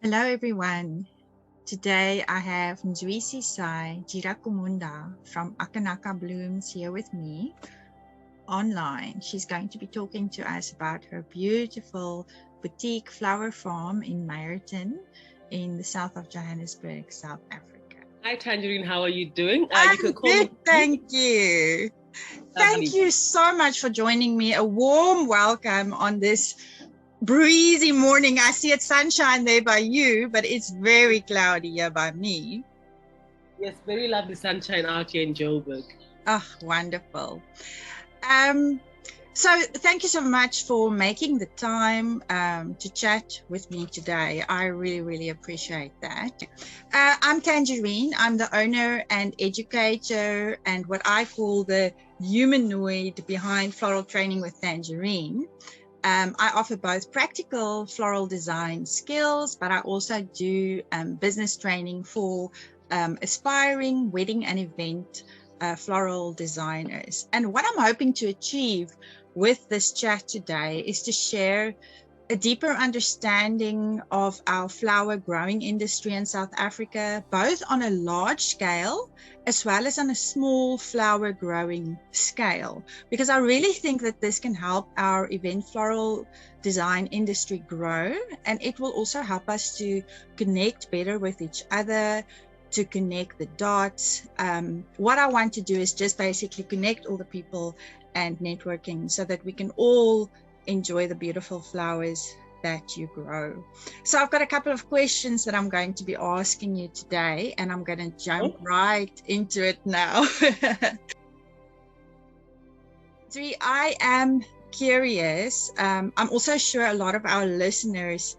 Hello everyone. Today I have Nzwisisai Dyirakumunda from Akanaka Blooms here with me online. She's going to be talking to us about her beautiful boutique flower farm in Meyerton in the south of Johannesburg, South Africa. Hi Tangerine, how are you doing? I'm You can call good, me. thank you. Thank you so much for joining me. A warm welcome on this breezy morning. I see it's sunshine there by you, but it's very cloudy here by me. Yes, very lovely sunshine out here in Joburg. Oh, wonderful. So thank you so much for making the time to chat with me today. I really appreciate that. I'm Tangerine. I'm the owner and educator and what I call the humanoid behind Floral Training with Tangerine. I offer both practical floral design skills, but I also do business training for aspiring wedding and event floral designers. And what I'm hoping to achieve with this chat today is to share a deeper understanding of our flower growing industry in South Africa, both on a large scale as well as on a small flower growing scale, because I really think that this can help our event floral design industry grow, and it will also help us to connect better with each other, to connect the dots. What I want to do is just basically connect all the people and networking so that we can all enjoy the beautiful flowers that you grow. So I've got a couple of questions that I'm going to be asking you today, and I'm going to jump right into it now. Nzwi, I am curious. I'm also sure a lot of our listeners'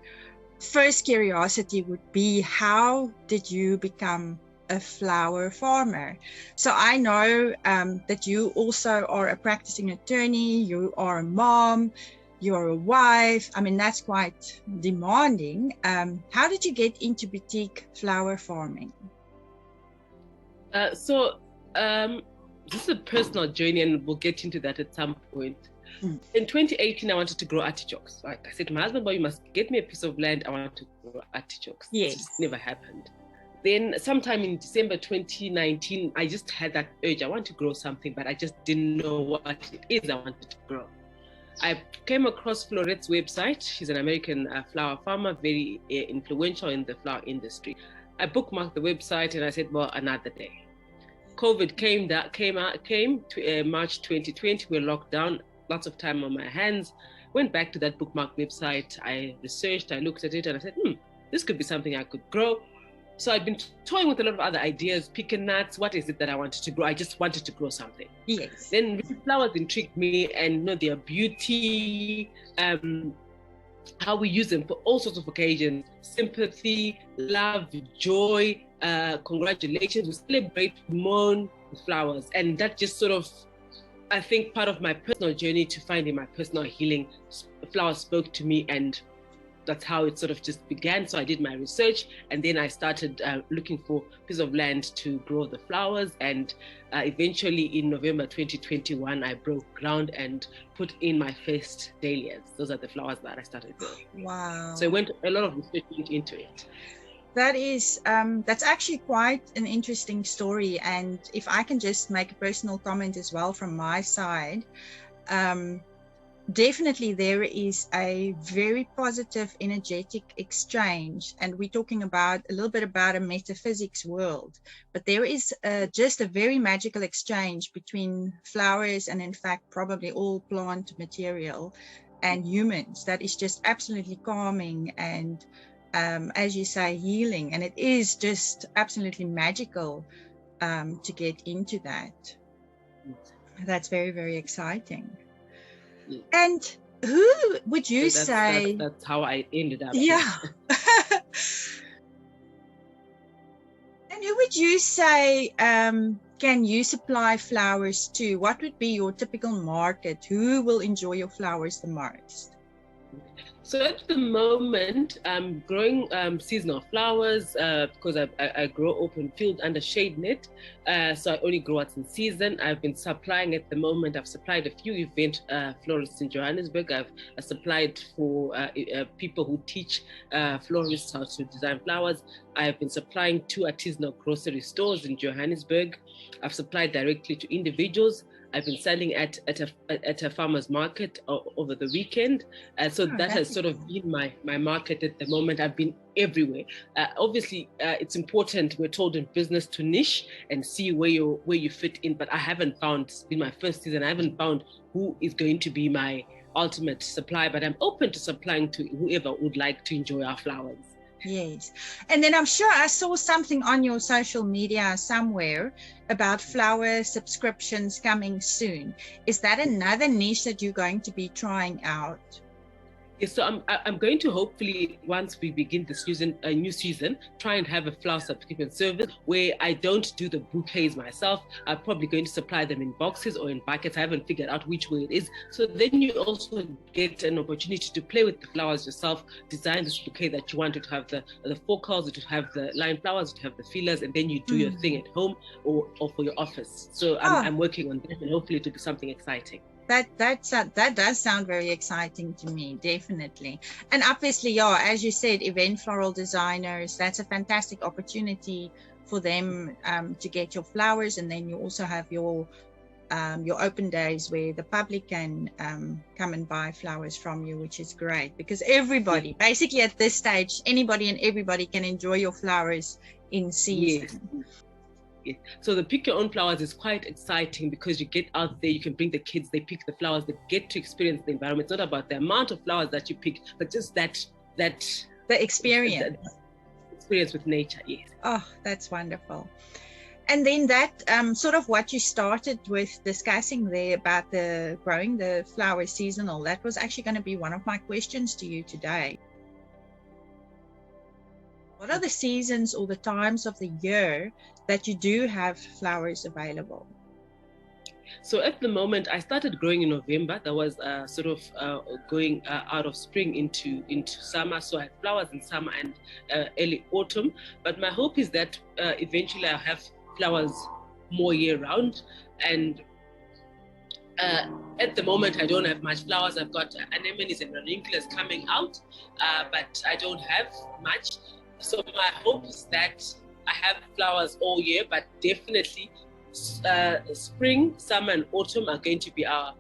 first curiosity would be, how did you become a flower farmer? So I know that you also are a practicing attorney, you are a mom, you're a wife. I mean, that's quite demanding. How did you get into boutique flower farming? This is a personal journey, and we'll get into that at some point. In 2018, I wanted to grow artichokes. Like I said to my husband, "Boy, you must get me a piece of land. I want to grow artichokes." Yes. It never happened. Then sometime in December 2019, I just had that urge. I want to grow something, but I just didn't know what it is I wanted to grow. I came across Florette's website. She's an American flower farmer, very influential in the flower industry. I bookmarked the website and I said, well, another day. COVID came to March 2020. We're locked down, lots of time on my hands. Went back to that bookmarked website. I researched, I looked at it, and I said, this could be something I could grow. So I'd been toying with a lot of other ideas, picking nuts. What is it that I wanted to grow? I just wanted to grow something. Yes. Then flowers intrigued me, and their beauty, how we use them for all sorts of occasions: sympathy, love, joy, congratulations. We celebrate, mourn with flowers, and that just sort of, I think, part of my personal journey to finding my personal healing. Flowers spoke to me, and that's how it sort of just began. So I did my research, and then I started looking for a piece of land to grow the flowers. And eventually in November 2021, I broke ground and put in my first dahlias. Those are the flowers that I started growing. Wow. So I went a lot of research into it. That is, that's actually quite an interesting story. And if I can just make a personal comment as well from my side, definitely there is a very positive energetic exchange, and we're talking about a little bit about a metaphysics world, but there is just a very magical exchange between flowers and, in fact, probably all plant material and humans that is just absolutely calming and, as you say, healing. And it is just absolutely magical to get into that. That's very exciting. And who would you say? That's how I ended up. Yeah. And who would you say can you supply flowers to? What would be your typical market? Who will enjoy your flowers the most? So at the moment, I'm growing seasonal flowers because I grow open field under shade net. So I only grow what's in season. I've been supplying at the moment. I've supplied a few event florists in Johannesburg. I've supplied for people who teach florists how to design flowers. I've been supplying to artisanal grocery stores in Johannesburg. I've supplied directly to individuals. I've been selling at a farmer's market over the weekend. So that has sort of been my market at the moment. I've been everywhere. Obviously, it's important, we're told in business, to niche and see where you fit in. But I haven't found, it's been my first season, I haven't found who is going to be my ultimate supply. But I'm open to supplying to whoever would like to enjoy our flowers. Yes. And then I'm sure I saw something on your social media somewhere about flower subscriptions coming soon. Is that another niche that you're going to be trying out? Yes, so I'm going to hopefully, once we begin this new season, try and have a flower subscription service where I don't do the bouquets myself. I'm probably going to supply them in boxes or in buckets. I haven't figured out which way it is. So then you also get an opportunity to play with the flowers yourself, design this bouquet that you want. To have the focals, to have the line flowers, to have the feelers, and then you do your thing at home or for your office. So I'm working on that, and hopefully it'll be something exciting. That does sound very exciting to me, definitely. And obviously, yeah, as you said, event floral designers, that's a fantastic opportunity for them to get your flowers. And then you also have your open days where the public can come and buy flowers from you, which is great, because everybody, basically at this stage, anybody and everybody can enjoy your flowers in season. Yes. So the pick your own flowers is quite exciting because you get out there, you can bring the kids, they pick the flowers, they get to experience the environment. It's not about the amount of flowers that you pick, but just the experience. Experience with nature, yes. Oh, that's wonderful. And then that sort of what you started with discussing there about growing the flower seasonal, that was actually going to be one of my questions to you today. What are the seasons or the times of the year that you do have flowers available? So at the moment, I started growing in November. That was sort of going out of spring into summer. So I had flowers in summer and early autumn. But my hope is that eventually I'll have flowers more year round. And at the moment, I don't have much flowers. I've got anemones and ranunculus coming out, but I don't have much. So my hope is that I have flowers all year, but definitely spring, summer, and autumn are going to be our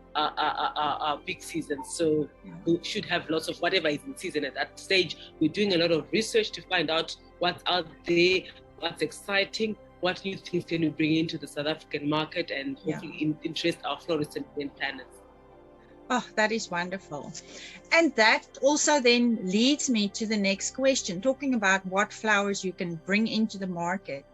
big seasons. So we should have lots of whatever is in season at that stage. We're doing a lot of research to find out what's out there, what's exciting, what new things can we bring into the South African market, and hopefully interest our florists and planners. Oh, that is wonderful. And that also then leads me to the next question, talking about what flowers you can bring into the market.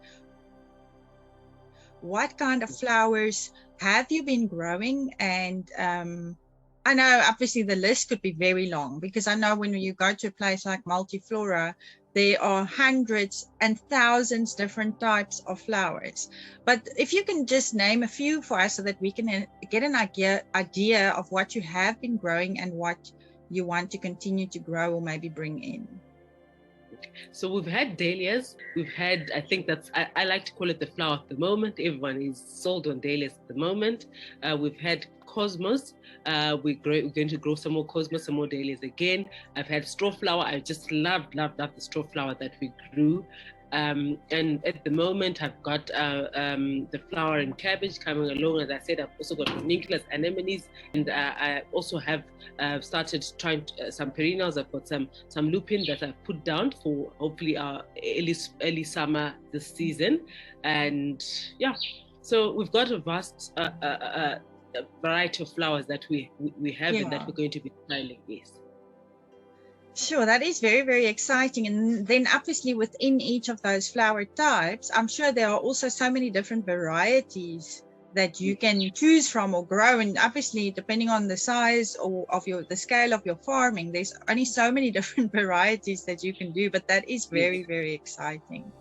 What kind of flowers have you been growing? And I know obviously the list could be very long, because I know when you go to a place like Multiflora, there are hundreds and thousands different types of flowers. But if you can just name a few for us so that we can get an idea of what you have been growing and what you want to continue to grow or maybe bring in. So we've had dahlias. We've had, I think I like to call it the flower of the moment. Everyone is sold on dahlias at the moment. We've had cosmos. We're going to grow some more cosmos, some more dahlias again. I've had straw flower. I just love the straw flower that we grew. And at the moment, I've got the flower and cabbage coming along. As I said, I've also got ranunculus, anemones, and I also have started trying some perennials. I've got some lupin that I've put down for hopefully our early summer this season. And yeah, so we've got a vast variety of flowers that we have and that we're going to be styling. Yes. Sure, that is very, very exciting. And then obviously within each of those flower types, I'm sure there are also so many different varieties that you can choose from or grow. And obviously, depending on the size or of the scale of your farming, there's only so many different varieties that you can do. But that is very, very exciting.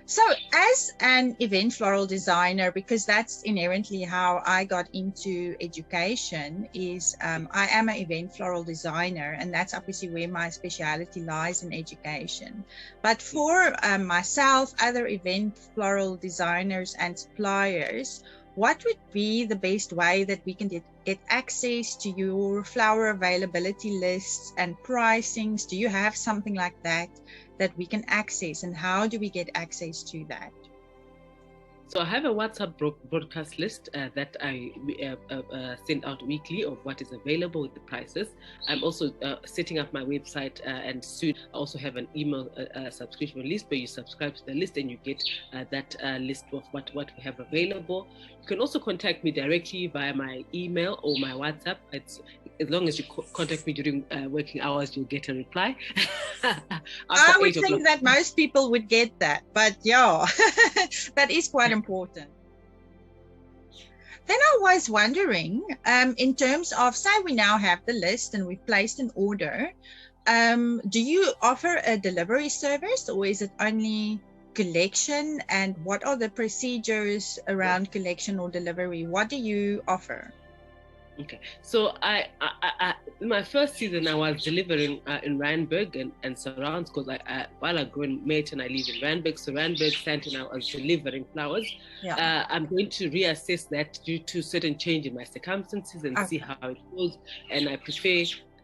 So as an event floral designer, because that's inherently how I got into education, is I am an event floral designer, and that's obviously where my speciality lies in education. But for myself, other event floral designers and suppliers, what would be the best way that we can get access to your flower availability lists and pricings? Do you have something like that we can access, and how do we get access to that? So I have a WhatsApp broadcast list that I send out weekly of what is available with the prices. I'm also setting up my website, and soon I also have an email subscription list where you subscribe to the list and you get that list of what we have available. You can also contact me directly via my email or my WhatsApp. It's, as long as you contact me during working hours, you'll get a reply. I would think that most people would get that, but yeah, that is quite important. Then I was wondering, in terms of, say we now have the list and we've placed an order, do you offer a delivery service, or is it only collection? And what are the procedures around collection or delivery? What do you offer? Okay, so I my first season I was delivering in Randburg and surrounds, because while I grew in Merton, I live in Randburg. So Randburg, Stanton, I was delivering flowers. Yeah. I'm going to reassess that due to certain change in my circumstances and see how it goes. And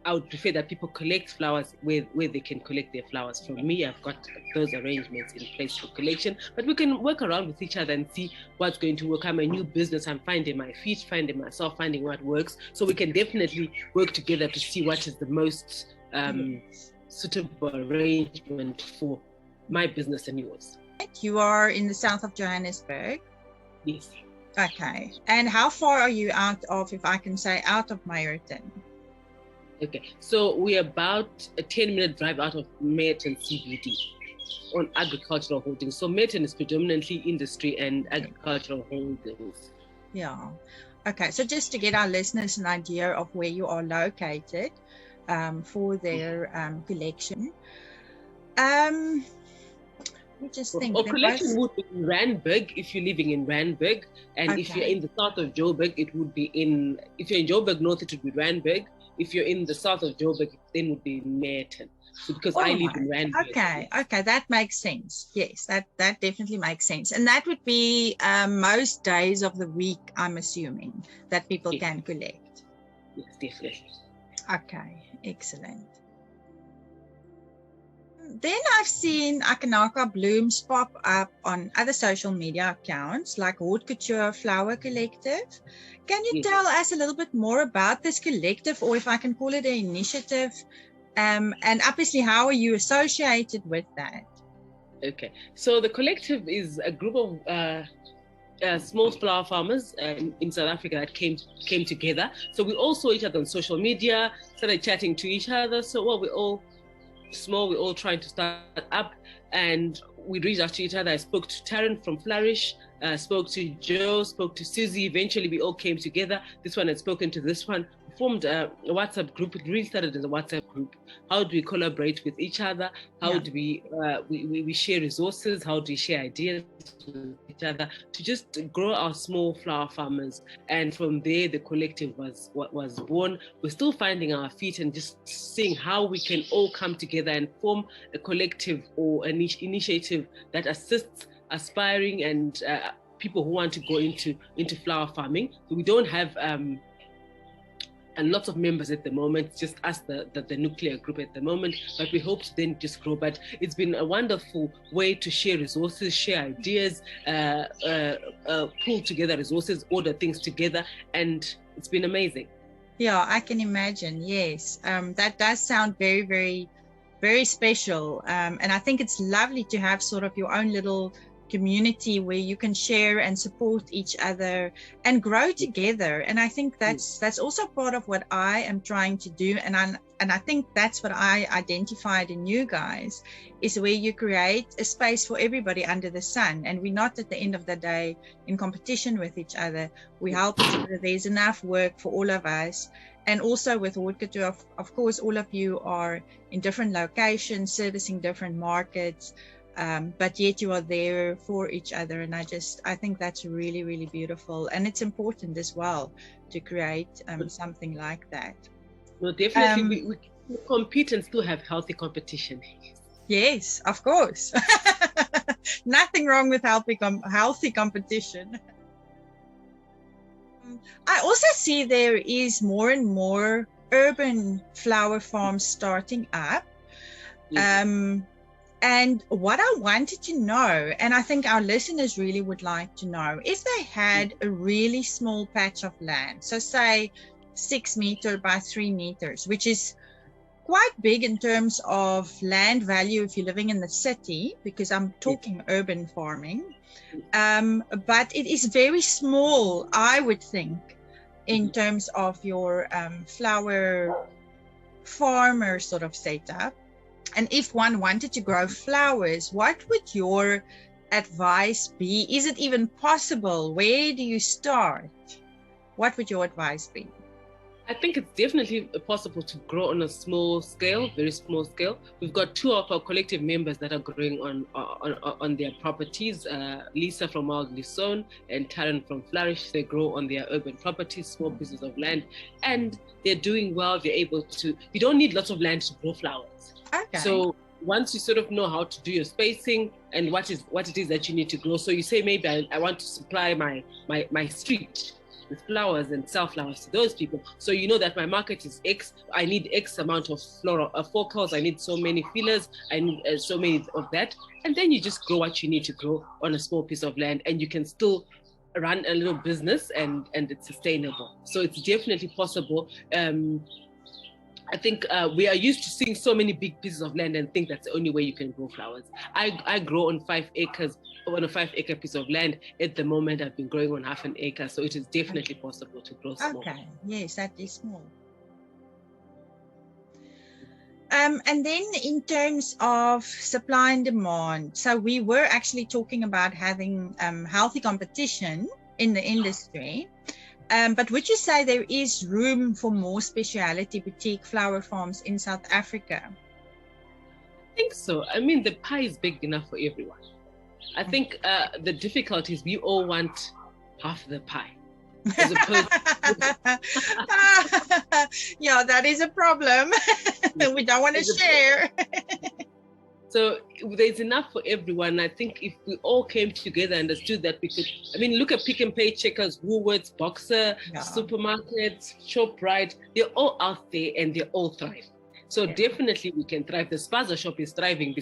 I would prefer that people collect flowers where they can collect their flowers from me. I've got those arrangements in place for collection, but we can work around with each other and see what's going to work. I'm a new business. I'm finding my feet, finding myself, finding what works. So we can definitely work together to see what is the most suitable arrangement for my business and yours. You are in the south of Johannesburg? Yes. Okay. And how far are you out of, if I can say, out of Meyerton? Okay, so we're about a 10-minute drive out of Merton CBD on agricultural holdings. So Merton is predominantly industry and agricultural holdings. Yeah. Okay, so just to get our listeners an idea of where you are located for their collection. We just think or collection would be in Randburg if you're living in Randburg, and if you're in the south of Joburg, it would be if you're in Joburg North, it would be Randburg. If you're in the south of Joburg, then would be Merton. So because I live in Randburg. Okay, that makes sense. Yes, that definitely makes sense. And that would be most days of the week, I'm assuming, that people can collect. Yes, definitely. Okay, excellent. Then I've seen Akanaka Blooms pop up on other social media accounts like Hort Couture Flower Collective. Can you tell us a little bit more about this collective, or if I can call it an initiative? And obviously, how are you associated with that? Okay, so the collective is a group of small flower farmers in South Africa that came together. So we all saw each other on social media, started chatting to each other. So we're all small, we're all trying to start up, and we reached out to each other. I spoke to Taryn from Flourish, spoke to Joe, spoke to Susie. Eventually we all came together. This one had spoken to this one, formed a WhatsApp group. It really started as a WhatsApp group. How do we collaborate with each other? How do we share resources? How do we share ideas with each other to just grow our small flower farmers? And from there, the collective was born. We're still finding our feet and just seeing how we can all come together and form a collective or an initiative that assists aspiring and people who want to go into flower farming. So we don't have and lots of members at the moment, just us, the nuclear group at the moment, but we hope to then just grow. But it's been a wonderful way to share resources, share ideas, pull together resources, order things together, and it's been amazing. Yeah, I can imagine. Yes, that does sound very, very, very special. And I think it's lovely to have sort of your own little community where you can share and support each other and grow together. And I think that's also part of what I am trying to do. And I think that's what I identified in you guys, is where you create a space for everybody under the sun. And we're not at the end of the day in competition with each other. We help each other. There's enough work for all of us. And also with Hort Couture, of course, all of you are in different locations, servicing different markets. but yet you are there for each other. And I think that's really, really beautiful. And it's important as well to create something like that. No, definitely we compete and still have healthy competition. Yes, of course. Nothing wrong with healthy competition. I also see there is more and more urban flower farms starting up. And what I wanted to know, and I think our listeners really would like to know, if they had a really small patch of land, so say 6 meters by 3 meters, which is quite big in terms of land value if you're living in the city, because I'm talking urban farming, but it is very small, I would think, in terms of your flower farmer sort of setup. And if one wanted to grow flowers, what would your advice be? Is it even possible? Where do you start? What would your advice be? I think it's definitely possible to grow on a small scale, very small scale. We've got 2 of our collective members that are growing on their properties. Lisa from Wildly Sown and Taryn from Flourish. They grow on their urban properties, small pieces of land, and they're doing well. They're able to. You don't need lots of land to grow flowers. Okay. So once you sort of know how to do your spacing and what it is that you need to grow. So you say, maybe I want to supply my street with flowers and sell flowers to those people. So you know that my market is X. I need X amount of floral focals. I need so many fillers. I need so many of that. And then you just grow what you need to grow on a small piece of land, and you can still run a little business and it's sustainable. So it's definitely possible. I think we are used to seeing so many big pieces of land and think that's the only way you can grow flowers. I grow on 5 acres, on a 5-acre piece of land. At the moment, I've been growing on half an acre, so it is definitely possible to grow small. Okay, yes, that is small. And then in terms of supply and demand, so we were actually talking about having healthy competition in the industry. But would you say there is room for more speciality boutique flower farms in South Africa? I think so. I mean, the pie is big enough for everyone. I think the difficulty is we all want half the pie. As opposed yeah, that is a problem. We don't want to share. So there's enough for everyone. I think if we all came together and understood that we could, I mean, look at Pick and Pay, Checkers, Woolworths, Boxer, supermarkets, ShopRite, they're all out there and they all thrive. So definitely we can thrive. The Spaza shop is thriving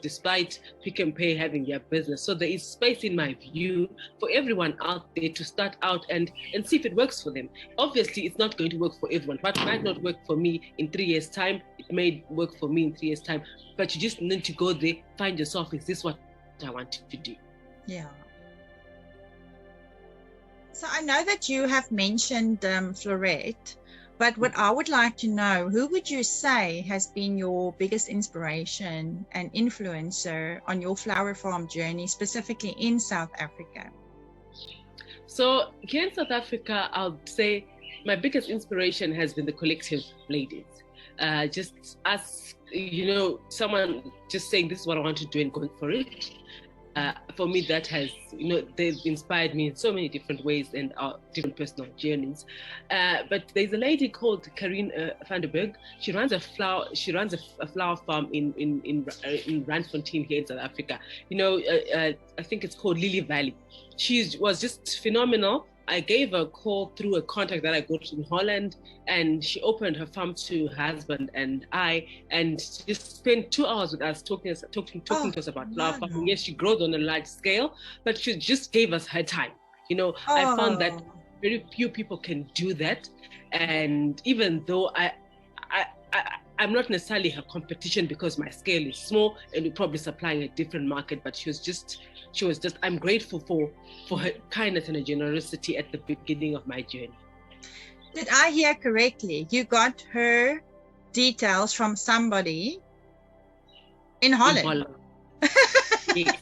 despite Pick and Pay having their business. So there is space, in my view, for everyone out there to start out and see if it works for them. Obviously, it's not going to work for everyone. What might not work for me in 3 years' time, it may work for me in 3 years' time. But you just need to go there, find yourself, is this what I want to do? Yeah. So I know that you have mentioned Florette. But what I would like to know, who would you say has been your biggest inspiration and influencer on your flower farm journey, specifically in South Africa? So here in South Africa, I'll say my biggest inspiration has been the collective ladies. Just us, someone just saying, this is what I want to do and going for it. For me, that has, they've inspired me in so many different ways and our different personal journeys. But there's a lady called Karine van der Berg. She runs a flower farm in Randfontein here in South Africa. I think it's called Lily Valley. She was just phenomenal. I gave her a call through a contact that I got in Holland, and she opened her farm to her husband and I, and just spent 2 hours with us talking to us about flower farming. Yes, she grows on a large scale, but she just gave us her time. I found that very few people can do that, and even though I'm not necessarily her competition because my scale is small and we're probably supplying a different market, but she was just, I'm grateful for her kindness and her generosity at the beginning of my journey. Did I hear correctly? You got her details from somebody in Holland? Yes.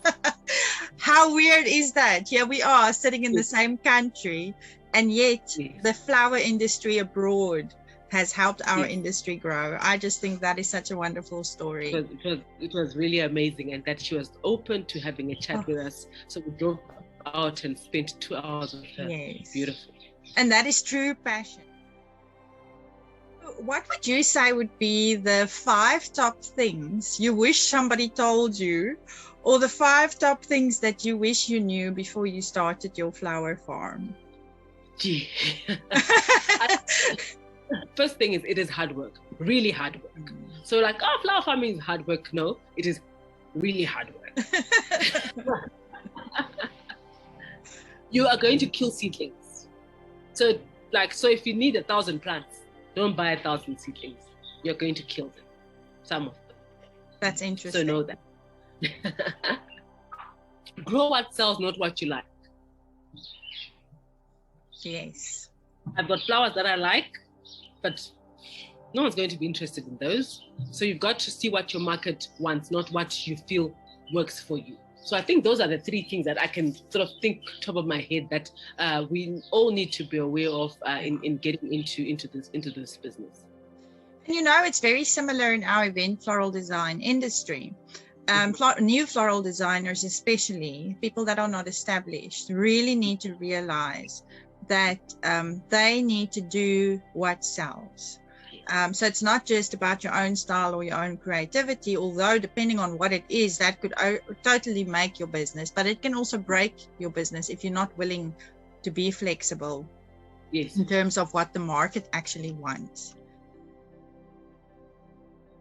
How weird is that? Here we are sitting in the same country, and yet the flower industry abroad has helped our Yes. industry grow. I just think that is such a wonderful story. It was really amazing, and that she was open to having a chat with us. So we drove out and spent 2 hours with her. Yes. Beautiful. And that is true passion. What would you say would be the 5 top things you wish somebody told you, or the 5 top things that you wish you knew before you started your flower farm? Gee. First thing is, it is hard work, really hard work. So like, oh, flower farming is hard work. No, it is really hard work. You are going to kill seedlings. So if you need 1,000 plants, don't buy 1,000 seedlings. You're going to kill them, some of them. That's interesting. So know that. Grow what sells, not what you like. Yes. I've got flowers that I like, but no one's going to be interested in those. So you've got to see what your market wants, not what you feel works for you. So I think those are the 3 things that I can sort of think top of my head that we all need to be aware of in getting into this business. And it's very similar in our event floral design industry. New floral designers, especially people that are not established, really need to realize that they need to do what sells. So it's not just about your own style or your own creativity, although depending on what it is, that could totally make your business, but it can also break your business if you're not willing to be flexible. Yes. In terms of what the market actually wants.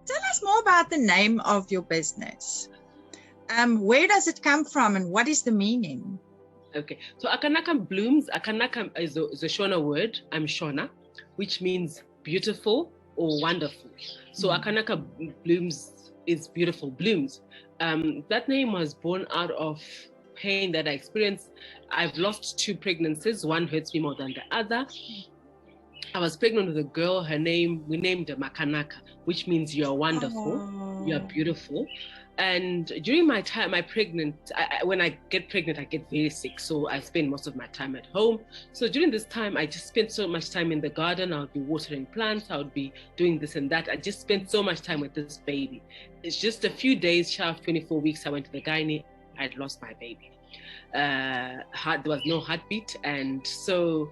Tell us more about the name of your business. Where does it come from and what is the meaning? Okay, so Akanaka Blooms, Akanaka is a Shona word, I'm Shona, which means beautiful or wonderful. So Akanaka Blooms is beautiful blooms. That name was born out of pain that I experienced. I've lost 2 pregnancies. One hurts me more than the other. I was pregnant with a girl. We named her Makanaka, which means you are wonderful, you are beautiful. And during my time, when I get pregnant, I get very sick. So I spend most of my time at home. So during this time, I just spent so much time in the garden. I would be watering plants. I would be doing this and that. I just spent so much time with this baby. It's just a few days, shy of 24 weeks, I went to the gynae. I'd lost my baby. There was no heartbeat. And so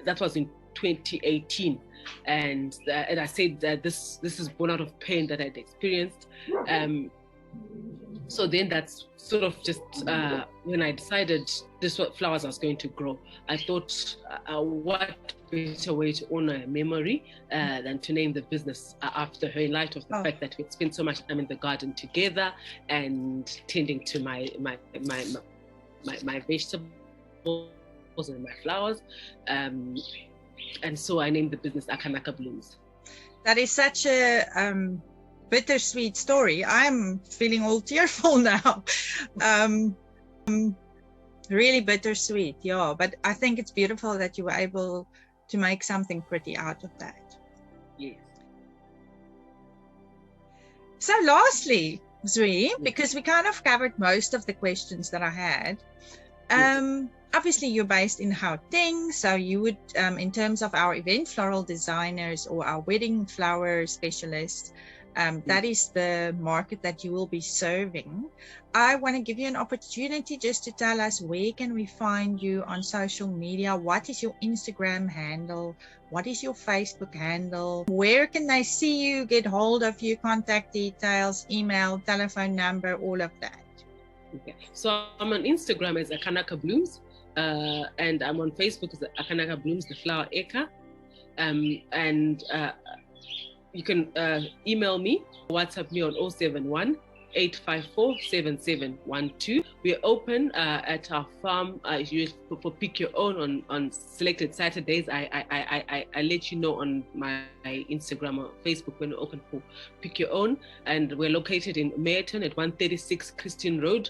that was in 2018. And I said that this is born out of pain that I'd experienced. So then that's sort of just when I decided this is what flowers I was going to grow. I thought, what better way to honor a memory than to name the business after her, in light of the fact that we'd spent so much time in the garden together and tending to my vegetables and my flowers. And so I named the business Akanaka Blooms. That is such a bittersweet story. I'm feeling all tearful now. Really bittersweet, yeah. But I think it's beautiful that you were able to make something pretty out of that. Yes. So lastly, Nzwi, because we kind of covered most of the questions that I had, obviously you're based in Gauteng, so you would, in terms of our event floral designers or our wedding flower specialists, that is the market that you will be serving. I want to give you an opportunity just to tell us, where can we find you on social media? What is your Instagram handle? What is your Facebook handle? Where can they see you, get hold of you, contact details, email, telephone number, all of that? Okay. So I'm on Instagram as Akanaka Blooms, and I'm on Facebook as Akanaka Blooms, the Flower Acre. You can email me, WhatsApp me on 071 854 7712. We're open at our farm for pick your own on selected Saturdays. I let you know on my Instagram or Facebook when we're open for pick your own. And we're located in Meyerton at 136 Christian Road,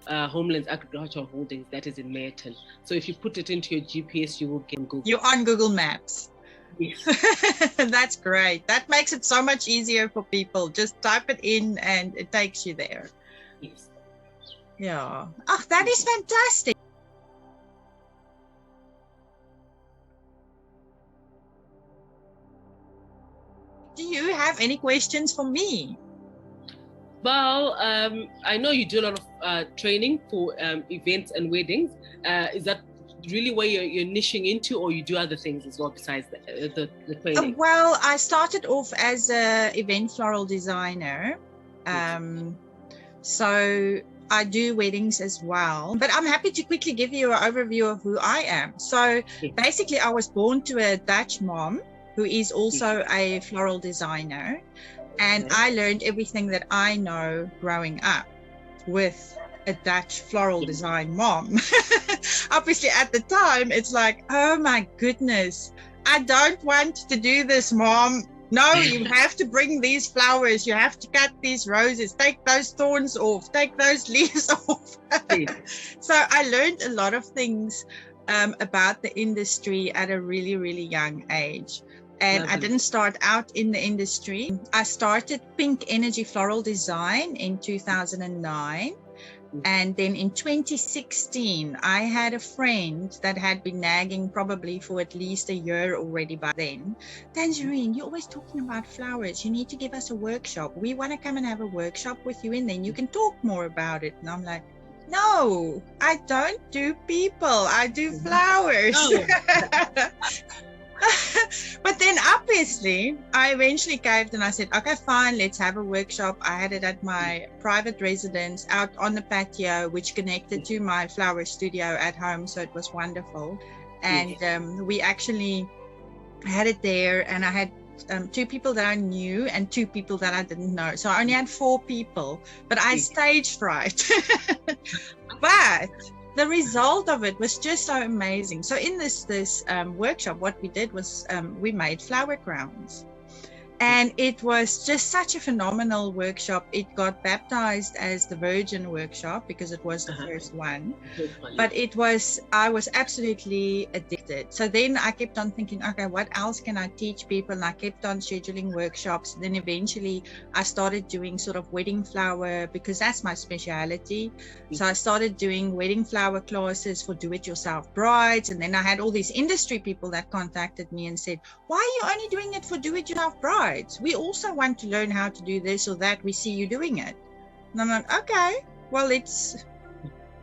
Homelands Agricultural Holdings. That is in Meyerton. So if you put it into your GPS, you will get Google. You're on Google Maps. Yes. That's great. That makes it so much easier for people. Just type it in and it takes you there. Yes. Yeah. Oh, that is fantastic. have any questions for me? Well, I know you do a lot of training for events and weddings. Is that really where you're niching into, or you do other things as well besides the training? Well, I started off as an event floral designer. So I do weddings as well. But I'm happy to quickly give you an overview of who I am. So basically, I was born to a Dutch mom who is also a floral designer. And I learned everything that I know growing up with a Dutch floral design mom. Obviously, at the time, it's like, oh my goodness, I don't want to do this, Mom. No, you have to bring these flowers. You have to cut these roses. Take those thorns off. Take those leaves off. So I learned a lot of things about the industry at a really, really young age. And I didn't start out in the industry. I started Pink Energy Floral Design in 2009. And then in 2016, I had a friend that had been nagging probably for at least a year already by then. Tangerine, you're always talking about flowers. You need to give us a workshop. We want to come and have a workshop with you, and then you can talk more about it. And I'm like, no, I don't do people. I do flowers. Oh. But then obviously I eventually caved and I said, okay, fine, let's have a workshop. I had it at my private residence out on the patio, which connected to my flower studio at home. So it was wonderful. And we actually had it there, and I had 2 people that I knew and 2 people that I didn't know. So I only had 4 people, but I stage fright. But the result of it was just so amazing. So in this workshop, what we did was we made flower crowns. And it was just such a phenomenal workshop. It got baptized as the Virgin Workshop because it was the first one. But I was absolutely addicted. So then I kept on thinking, okay, what else can I teach people? And I kept on scheduling workshops. Then eventually I started doing sort of wedding flower, because that's my speciality. So I started doing wedding flower classes for do-it-yourself brides. And then I had all these industry people that contacted me and said, why are you only doing it for do-it-yourself brides? We also want to learn how to do this or that. We see you doing it. And I'm like, okay, well, let's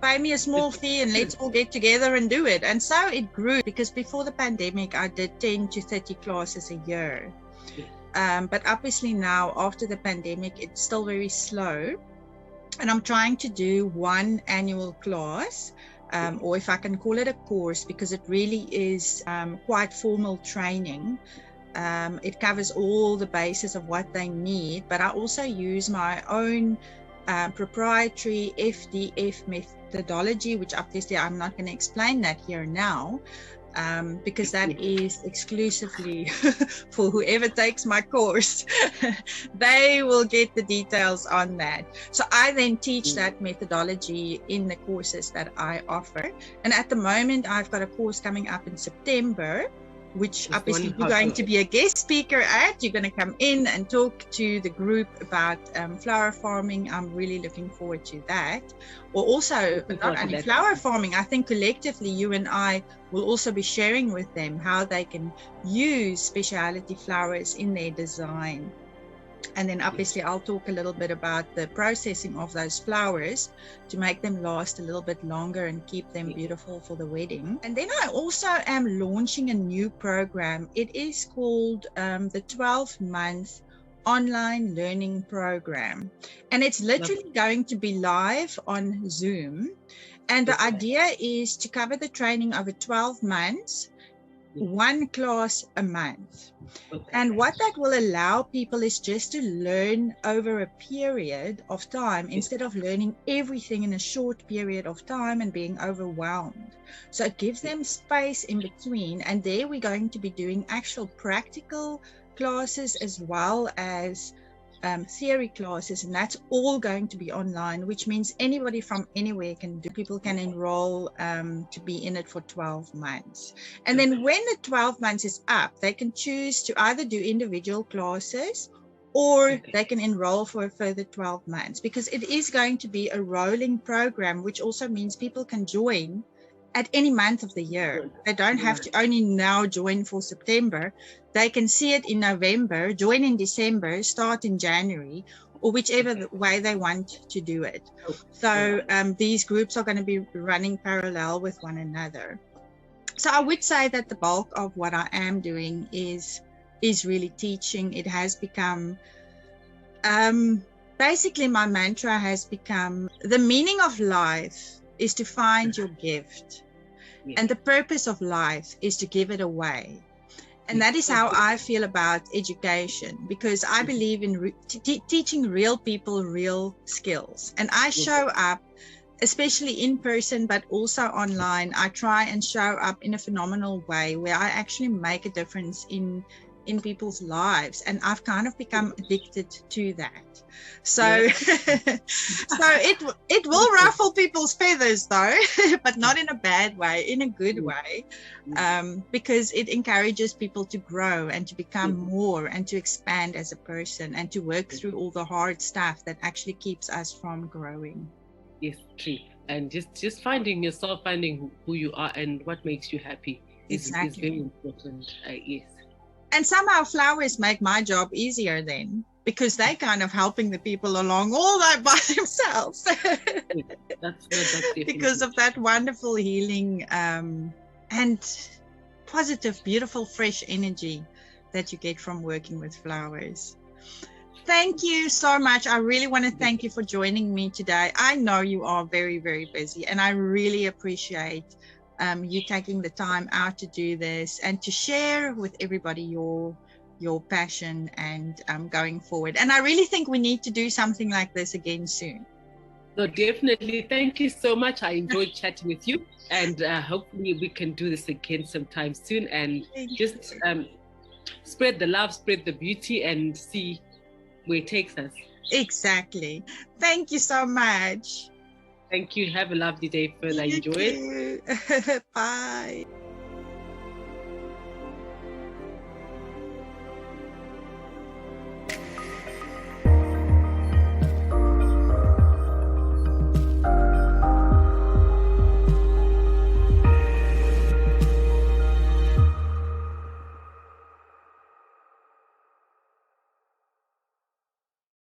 pay me a small fee and let's all get together and do it. And so it grew, because before the pandemic, I did 10 to 30 classes a year. But obviously now, after the pandemic, it's still very slow. And I'm trying to do 1 annual class, or if I can call it a course, because it really is quite formal training. It covers all the bases of what they need, but I also use my own proprietary FDF methodology, which obviously I'm not going to explain that here now, because that is exclusively for whoever takes my course. They will get the details on that. So I then teach that methodology in the courses that I offer. And at the moment, I've got a course coming up in September, which obviously you're going to be a guest speaker at. You're going to come in and talk to the group about flower farming. I'm really looking forward to that. Or also, not only flower farming, I think collectively you and I will also be sharing with them how they can use speciality flowers in their design. And then obviously I'll talk a little bit about the processing of those flowers to make them last a little bit longer and keep them beautiful for the wedding. And then I also am launching a new program. It is called the 12-month online learning program. And it's literally going to be live on Zoom. And the idea is to cover the training over 12 months, 1 class a month. And what that will allow people is just to learn over a period of time instead of learning everything in a short period of time and being overwhelmed. So it gives them space in between. And there we're going to be doing actual practical classes as well as theory classes, and that's all going to be online, which means anybody from anywhere can do. People can enroll to be in it for 12 months. And then when the 12 months is up, they can choose to either do individual classes or they can enroll for a further 12 months, because it is going to be a rolling program, which also means people can join at any month of the year. They don't have to only now join for September. They can see it in November, join in December, start in January, or whichever way they want to do it. So these groups are going to be running parallel with one another. So I would say that the bulk of what I am doing is really teaching. It has become, basically my mantra has become, the meaning of life is to find your gift. And the purpose of life is to give it away. And that is how I feel about education, because I believe in teaching real people real skills. And I show up, especially in person, but also online. I try and show up in a phenomenal way where I actually make a difference in people's lives. And I've kind of become addicted to that. So, so it will ruffle people's feathers though, but not in a bad way, in a good way, because it encourages people to grow and to become more and to expand as a person and to work through all the hard stuff that actually keeps us from growing. Yes, true. And just finding yourself, finding who you are and what makes you happy is very important. Yes. And somehow flowers make my job easier then, because they kind of helping the people along all that by themselves. That's because of that wonderful healing and positive, beautiful, fresh energy that you get from working with flowers. Thank you so much. I really want to thank you for joining me today. I know you are very, very busy, and I really appreciate you taking the time out to do this and to share with everybody your passion and going forward. And I really think we need to do something like this again soon. So definitely. Thank you so much. I enjoyed chatting with you, and hopefully we can do this again sometime soon, and just spread the love, spread the beauty, and see where it takes us. Exactly. Thank you so much. Thank you. Have a lovely day further. Enjoy it. Bye.